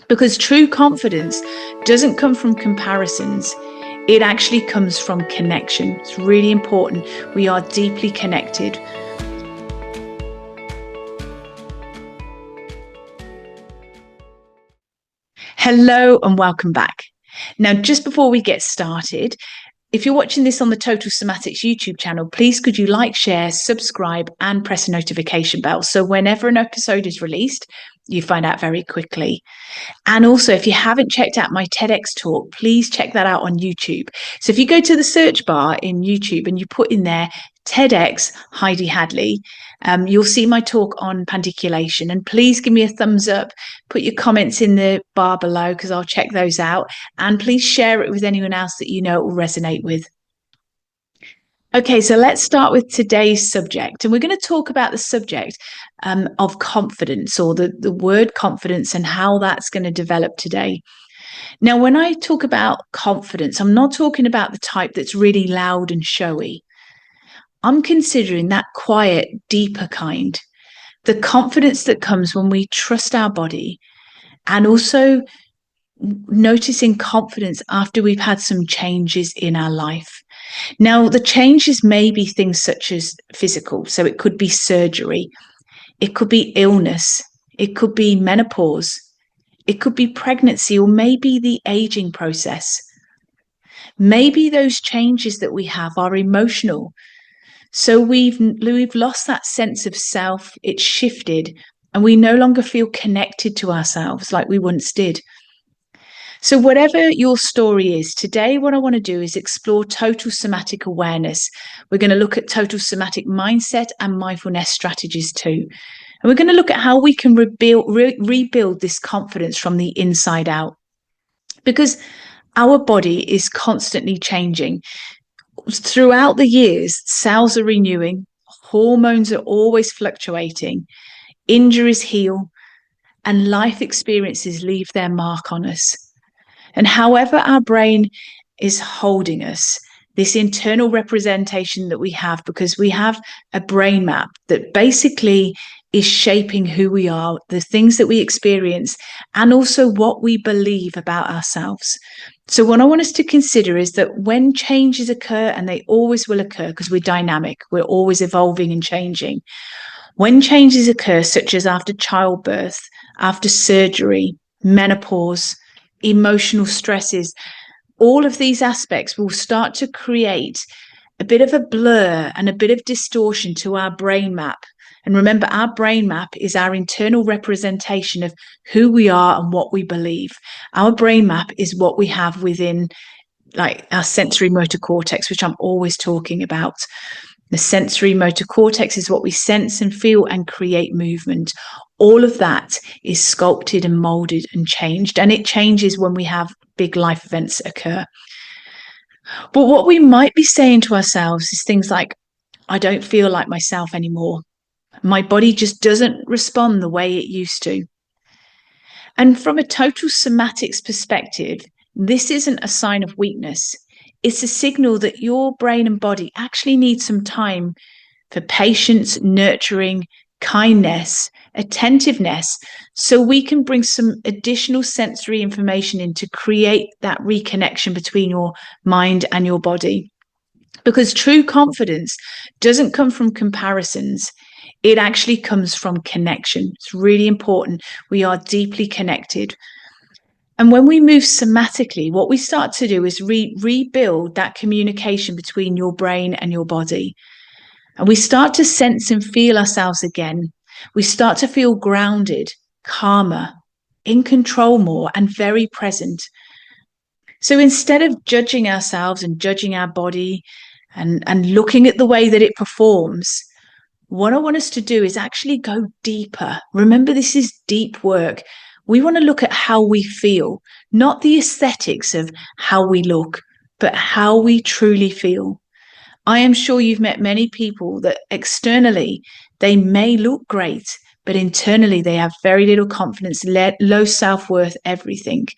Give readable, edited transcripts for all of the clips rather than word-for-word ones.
Because true confidence doesn't come from comparisons. It actually comes from connection. It's really important. We are deeply connected. Hello and welcome back. Now, just before we get started, if you're watching this on the Total Somatics YouTube channel, please could you like, share, subscribe, and press a notification bell so whenever an episode is released, you find out very quickly. And also, if you haven't checked out my TEDx talk, please check that out on YouTube. So if you go to the search bar in YouTube and you put in there TEDx Heidi Hadley, you'll see my talk on pandiculation. And please give me a thumbs up, put your comments in the bar below because I'll check those out. And please share it with anyone else that you know it will resonate with. Okay, so let's start with today's subject. And we're going to talk about the subject of confidence, or the word confidence, and how that's going to develop today. Now, when I talk about confidence, I'm not talking about the type that's really loud and showy. I'm considering that quiet, deeper kind, the confidence that comes when we trust our body, and also noticing confidence after we've had some changes in our life. Now, the changes may be things such as physical, so it could be surgery, it could be illness, it could be menopause, it could be pregnancy, or maybe the aging process. Maybe those changes that we have are emotional. So we've lost that sense of self, it's shifted, and we no longer feel connected to ourselves like we once did. So whatever your story is, today what I want to do is explore total somatic awareness. We're going to look at total somatic mindset and mindfulness strategies too. And we're going to look at how we can rebuild this confidence from the inside out. Because our body is constantly changing. Throughout the years, cells are renewing, hormones are always fluctuating, injuries heal, and life experiences leave their mark on us. And however our brain is holding us, this internal representation that we have, because we have a brain map that basically is shaping who we are, the things that we experience, and also what we believe about ourselves. So what I want us to consider is that when changes occur, and they always will occur because we're dynamic, we're always evolving and changing. When changes occur, such as after childbirth, after surgery, menopause, emotional stresses, all of these aspects will start to create a bit of a blur and a bit of distortion to our brain map. And remember, our brain map is our internal representation of who we are and what we believe. Our brain map is what we have within, like, our sensory motor cortex, which I'm always talking about. The sensory motor cortex is what we sense and feel and create movement. All of that is sculpted and molded and changed, and it changes when we have big life events occur. But what we might be saying to ourselves is things like, I don't feel like myself anymore. My body just doesn't respond the way it used to. And from a total somatics perspective, this isn't a sign of weakness. It's a signal that your brain and body actually need some time for patience, nurturing, kindness, attentiveness, so we can bring some additional sensory information in to create that reconnection between your mind and your body. Because true confidence doesn't come from comparisons. It actually comes from connection. It's really important. We are deeply connected. And when we move somatically, what we start to do is rebuild that communication between your brain and your body. And we start to sense and feel ourselves again. We start to feel grounded, calmer, in control more, and very present. So instead of judging ourselves and judging our body and looking at the way that it performs, what I want us to do is actually go deeper. Remember, this is deep work. We want to look at how we feel, not the aesthetics of how we look, but how we truly feel. I am sure you've met many people that externally they may look great, but internally they have very little confidence, low self-worth, everything.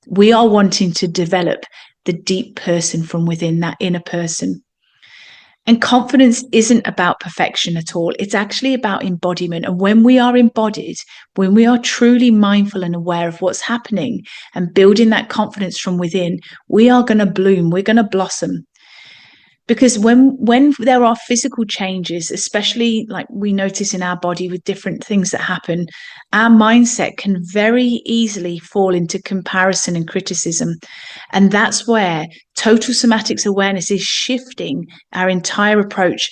We are wanting to develop the deep person from within, that inner person. And confidence isn't about perfection at all. It's actually about embodiment. And when we are embodied, when we are truly mindful and aware of what's happening and building that confidence from within, we are going to bloom. We're going to blossom. Because when there are physical changes, especially like we notice in our body with different things that happen, our mindset can very easily fall into comparison and criticism. And that's where total somatics awareness is shifting our entire approach.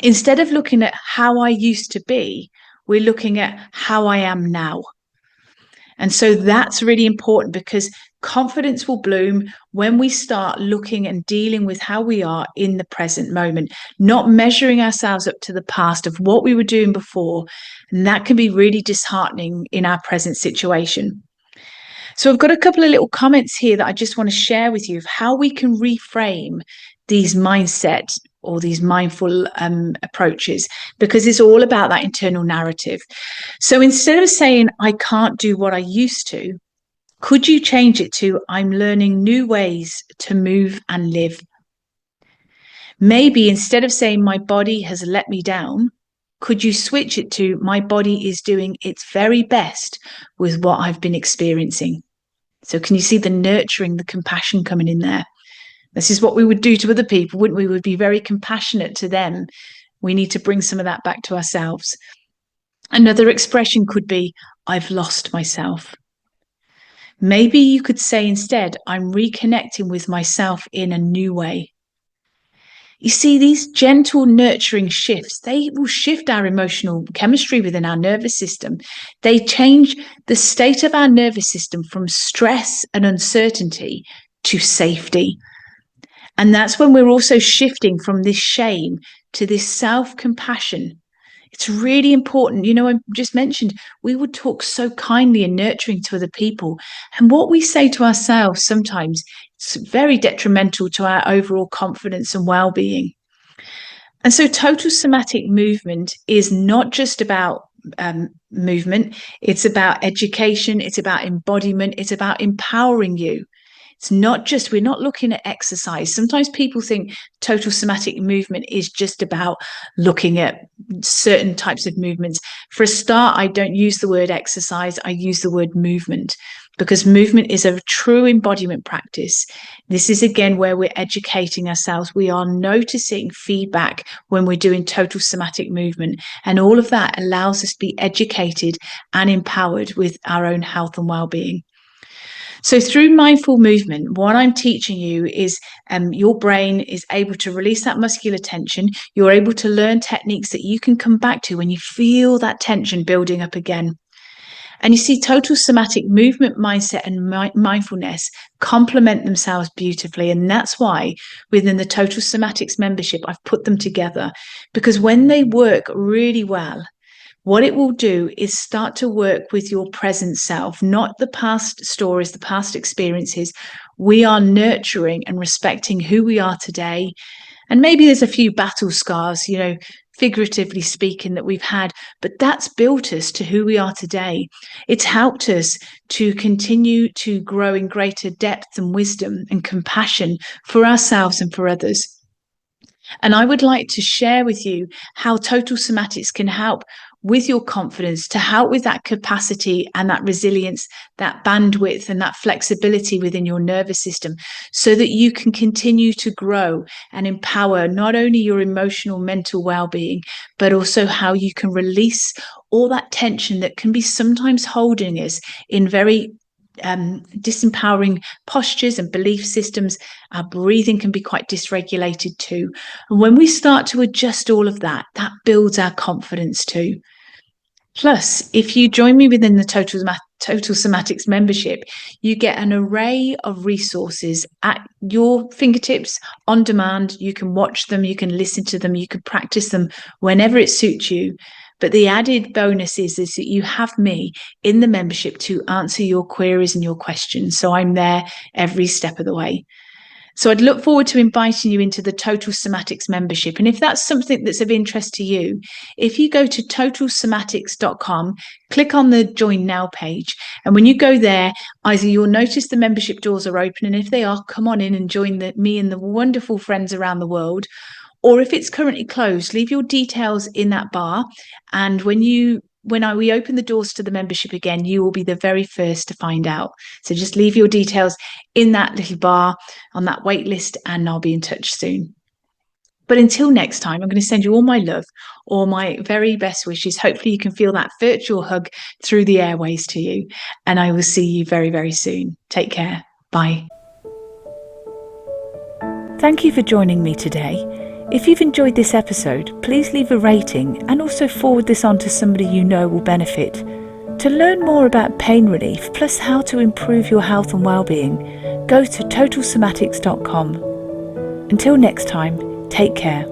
Instead of looking at how I used to be, we're looking at how I am now. And so that's really important, because confidence will bloom when we start looking and dealing with how we are in the present moment, not measuring ourselves up to the past of what we were doing before. And that can be really disheartening in our present situation. So I've got a couple of little comments here that I just want to share with you of how we can reframe these mindset or these mindful approaches, because it's all about that internal narrative. So instead of saying, I can't do what I used to, could you change it to, I'm learning new ways to move and live? Maybe instead of saying, my body has let me down, could you switch it to, my body is doing its very best with what I've been experiencing? So can you see the nurturing, the compassion coming in there? This is what we would do to other people, wouldn't we? We would be very compassionate to them. We need to bring some of that back to ourselves. Another expression could be, I've lost myself. Maybe you could say instead, I'm reconnecting with myself in a new way. You see, these gentle, nurturing shifts, they will shift our emotional chemistry within our nervous system. They change the state of our nervous system from stress and uncertainty to safety. And that's when we're also shifting from this shame to this self-compassion. It's really important. You know, I just mentioned we would talk so kindly and nurturing to other people. And what we say to ourselves sometimes, it's very detrimental to our overall confidence and well-being. And so total somatic movement is not just about movement. It's about education. It's about embodiment. It's about empowering you. It's not just, we're not looking at exercise. Sometimes people think total somatic movement is just about looking at certain types of movements. For a start, I don't use the word exercise. I use the word movement, because movement is a true embodiment practice. This is again where we're educating ourselves. We are noticing feedback when we're doing total somatic movement. And all of that allows us to be educated and empowered with our own health and well-being. So through mindful movement, what I'm teaching you is your brain is able to release that muscular tension. You're able to learn techniques that you can come back to when you feel that tension building up again. And you see, total somatic movement, mindset, and mindfulness complement themselves beautifully. And that's why within the Total Somatics membership, I've put them together, because when they work really well, what it will do is start to work with your present self, not the past stories, the past experiences. We are nurturing and respecting who we are today. And maybe there's a few battle scars, you know, figuratively speaking, that we've had, but that's built us to who we are today. It's helped us to continue to grow in greater depth and wisdom and compassion for ourselves and for others. And I would like to share with you how total somatics can help with your confidence, to help with that capacity and that resilience, that bandwidth and that flexibility within your nervous system, so that you can continue to grow and empower not only your emotional, mental well-being, but also how you can release all that tension that can be sometimes holding us in very disempowering postures and belief systems. Our breathing can be quite dysregulated too. And when we start to adjust all of that, that builds our confidence too. Plus, if you join me within the Total Somatics membership, you get an array of resources at your fingertips on demand. You can watch them, you can listen to them, you can practice them whenever it suits you. But the added bonus is that you have me in the membership to answer your queries and your questions. So I'm there every step of the way. So I'd look forward to inviting you into the Total Somatics membership. And if that's something that's of interest to you, if you go to totalsomatics.com, click on the Join Now page. And when you go there, either you'll notice the membership doors are open. And if they are, come on in and join me and the wonderful friends around the world. Or if it's currently closed, leave your details in that bar. And when we open the doors to the membership again, you will be the very first to find out. So just leave your details in that little bar on that wait list, and I'll be in touch soon. But until next time, I'm going to send you all my love, all my very best wishes. Hopefully you can feel that virtual hug through the airways to you. And I will see you very, very soon. Take care. Bye. Thank you for joining me today. If you've enjoyed this episode, please leave a rating and also forward this on to somebody you know will benefit. To learn more about pain relief, plus how to improve your health and well-being, go to totalsomatics.com. Until next time, take care.